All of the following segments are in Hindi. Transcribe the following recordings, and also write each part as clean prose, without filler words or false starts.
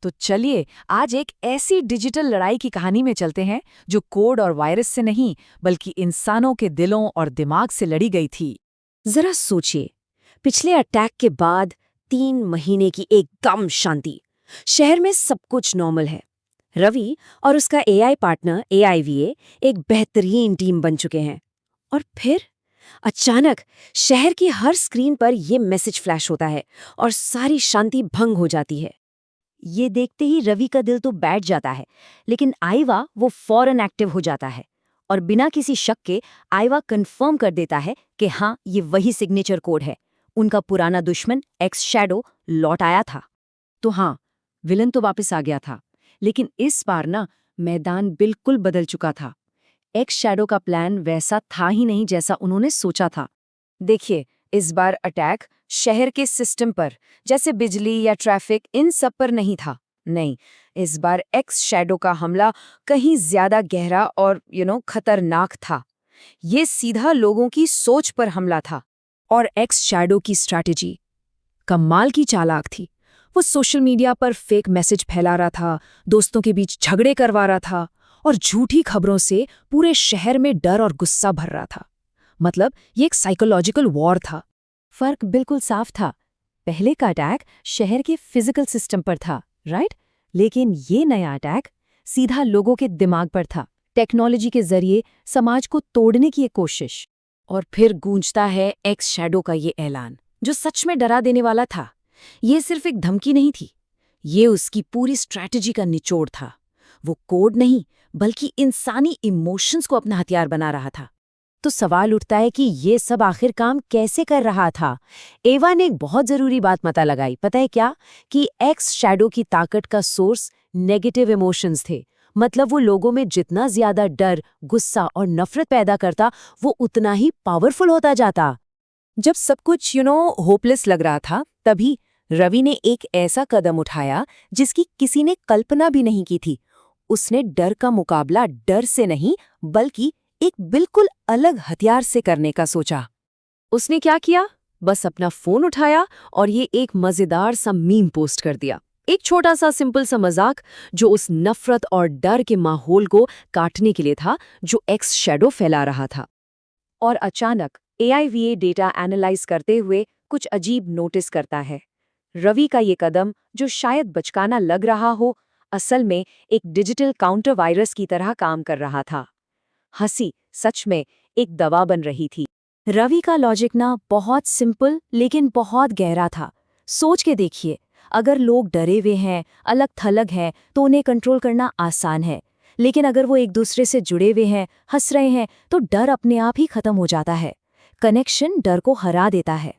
तो चलिए आज एक ऐसी डिजिटल लड़ाई की कहानी में चलते हैं जो कोड और वायरस से नहीं बल्कि इंसानों के दिलों और दिमाग से लड़ी गई थी। जरा सोचिए, पिछले अटैक के बाद 3 महीने की एकदम शांति। शहर में सब कुछ नॉर्मल है। रवि और उसका एआई पार्टनर एआईवीए एक बेहतरीन टीम बन चुके हैं। और फिर अचानक शहर की हर स्क्रीन पर यह मैसेज फ्लैश होता है और सारी शांति भंग हो जाती है। ये देखते ही रवि का दिल तो बैठ जाता है, लेकिन आइवा वो फौरन एक्टिव हो जाता है और बिना किसी शक के आइवा कंफर्म कर देता है कि हाँ, ये वही सिग्नेचर कोड है। उनका पुराना दुश्मन एक्स शैडो लौट आया था। तो हाँ, विलन तो वापस आ गया था, लेकिन इस बार ना मैदान बिल्कुल बदल चुका था। एक्स शैडो का प्लान वैसा था ही नहीं जैसा उन्होंने सोचा था। देखिए, इस बार अटैक शहर के सिस्टम पर, जैसे बिजली या ट्रैफिक, इन सब पर नहीं था। नहीं, इस बार एक्स शैडो का हमला कहीं ज्यादा गहरा और खतरनाक था। ये सीधा लोगों की सोच पर हमला था। और एक्स शैडो की स्ट्रैटेजी कमाल की चालाक थी। वो सोशल मीडिया पर फेक मैसेज फैला रहा था, दोस्तों के बीच झगड़े करवा रहा था और झूठी खबरों से पूरे शहर में डर और गुस्सा भर रहा था। मतलब ये एक साइकोलॉजिकल वॉर था। फर्क बिल्कुल साफ था। पहले का अटैक शहर के फिजिकल सिस्टम पर था, राइट? लेकिन ये नया अटैक सीधा लोगों के दिमाग पर था। टेक्नोलॉजी के जरिए समाज को तोड़ने की एक कोशिश। और फिर गूंजता है एक्स शैडो का ये ऐलान, जो सच में डरा देने वाला था। ये सिर्फ एक धमकी नहीं थी, ये उसकी पूरी स्ट्रैटेजी का निचोड़ था। वो कोड नहीं, बल्कि इंसानी इमोशंस को अपना हथियार बना रहा था। तो सवाल उठता है कि ये सब आखिर काम कैसे कर रहा था? एवा ने एक बहुत जरूरी बात पता लगाई। पता है क्या? कि एक्स शैडो की ताकत का सोर्स नेगेटिव इमोशंस थे। मतलब वो लोगों में जितना ज्यादा डर, गुस्सा और नफरत पैदा करता, वो उतना ही पावरफुल होता जाता। जब सब कुछ होपलेस लग रहा था, तभी रवि ने एक ऐसा कदम उठाया जिसकी किसी ने कल्पना भी नहीं की थी। उसने डर का मुकाबला डर से नहीं, बल्कि एक बिल्कुल अलग हथियार से करने का सोचा। उसने क्या किया? बस अपना फोन उठाया और ये एक मजेदार सा मीम पोस्ट कर दिया। एक छोटा सा सिंपल सा मजाक जो उस नफरत और डर के माहौल को काटने के लिए था, जो एक्स शैडो फैला रहा था। और अचानक एआईवीए डेटा एनालाइज करते हुए कुछ अजीब नोटिस करता है। रवि का ये कदम, जो शायद बचकाना लग रहा हो, असल में एक डिजिटल काउंटर वायरस की तरह काम कर रहा था। हंसी सच में एक दवा बन रही थी। रवि का लॉजिक ना बहुत सिंपल लेकिन बहुत गहरा था। सोच के देखिए, अगर लोग डरे हुए हैं, अलग थलग हैं, तो उन्हें कंट्रोल करना आसान है। लेकिन अगर वो एक दूसरे से जुड़े हुए हैं, हंस रहे हैं, तो डर अपने आप ही खत्म हो जाता है। कनेक्शन डर को हरा देता है।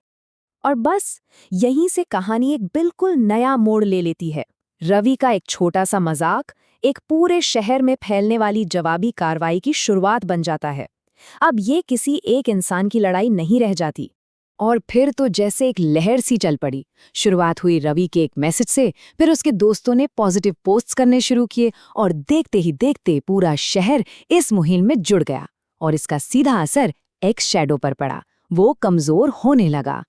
और बस यहीं से कहानी एक बिल्कुल नया मोड़ ले लेती है। रवि का एक छोटा सा मजाक एक पूरे शहर में फैलने वाली जवाबी कार्रवाई की शुरुआत बन जाता है। अब ये किसी एक इंसान की लड़ाई नहीं रह जाती। और फिर तो जैसे एक लहर सी चल पड़ी। शुरुआत हुई रवि के एक मैसेज से, फिर उसके दोस्तों ने पॉजिटिव पोस्ट्स करने शुरू किए और देखते ही देखते पूरा शहर इस मुहिम में जुड़ गया। और इसका सीधा असर एक्स शैडो पर पड़ा। वो कमजोर होने लगा।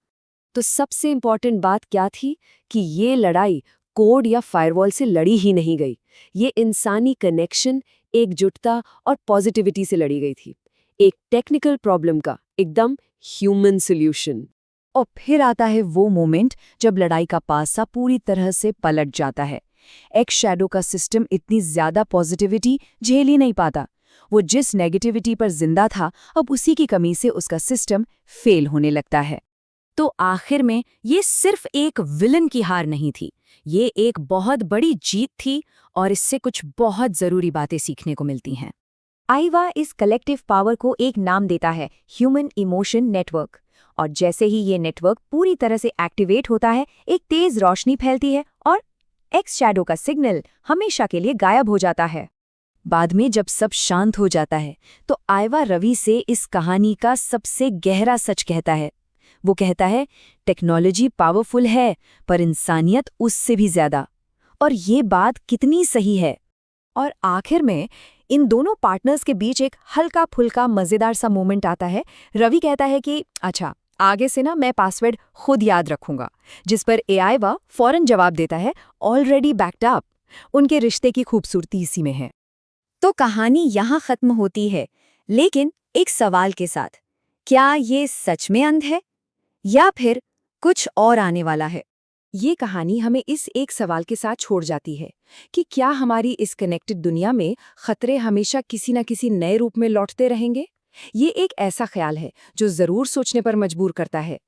तो सबसे इम्पॉर्टेंट बात क्या थी कि ये लड़ाई कोड या फायरवॉल से लड़ी ही नहीं गई। ये इंसानी कनेक्शन, एकजुटता और पॉजिटिविटी से लड़ी गई थी। एक टेक्निकल प्रॉब्लम का एकदम ह्यूमन सॉल्यूशन। और फिर आता है वो मोमेंट जब लड़ाई का पासा पूरी तरह से पलट जाता है। एक्स शैडो का सिस्टम इतनी ज्यादा पॉजिटिविटी झेल ही नहीं पाता। वो जिस नेगेटिविटी पर जिंदा था, अब उसी की कमी से उसका सिस्टम फेल होने लगता है। तो आखिर में ये सिर्फ एक विलन की हार नहीं थी, ये एक बहुत बड़ी जीत थी। और इससे कुछ बहुत जरूरी बातें सीखने को मिलती हैं। आइवा इस कलेक्टिव पावर को एक नाम देता है, ह्यूमन इमोशन नेटवर्क। और जैसे ही ये नेटवर्क पूरी तरह से एक्टिवेट होता है, एक तेज रोशनी फैलती है और एक्स शैडो का सिग्नल हमेशा के लिए गायब हो जाता है। बाद में जब सब शांत हो जाता है, तो आइवा रवि से इस कहानी का सबसे गहरा सच कहता है। वो कहता है, टेक्नोलॉजी पावरफुल है, पर इंसानियत उससे भी ज्यादा। और ये बात कितनी सही है। और आखिर में इन दोनों पार्टनर्स के बीच एक हल्का फुल्का मजेदार सा मोमेंट आता है। रवि कहता है कि अच्छा, आगे से ना मैं पासवर्ड खुद याद रखूंगा। जिस पर एआई वा फौरन जवाब देता है, ऑलरेडी बैक्ड अप। उनके रिश्ते की खूबसूरती इसी में है। तो कहानी यहाँ खत्म होती है, लेकिन एक सवाल के साथ, क्या ये सच में अंत है या फिर कुछ और आने वाला है? ये कहानी हमें इस एक सवाल के साथ छोड़ जाती है कि क्या हमारी इस कनेक्टेड दुनिया में खतरे हमेशा किसी न किसी नए रूप में लौटते रहेंगे। ये एक ऐसा ख्याल है जो जरूर सोचने पर मजबूर करता है।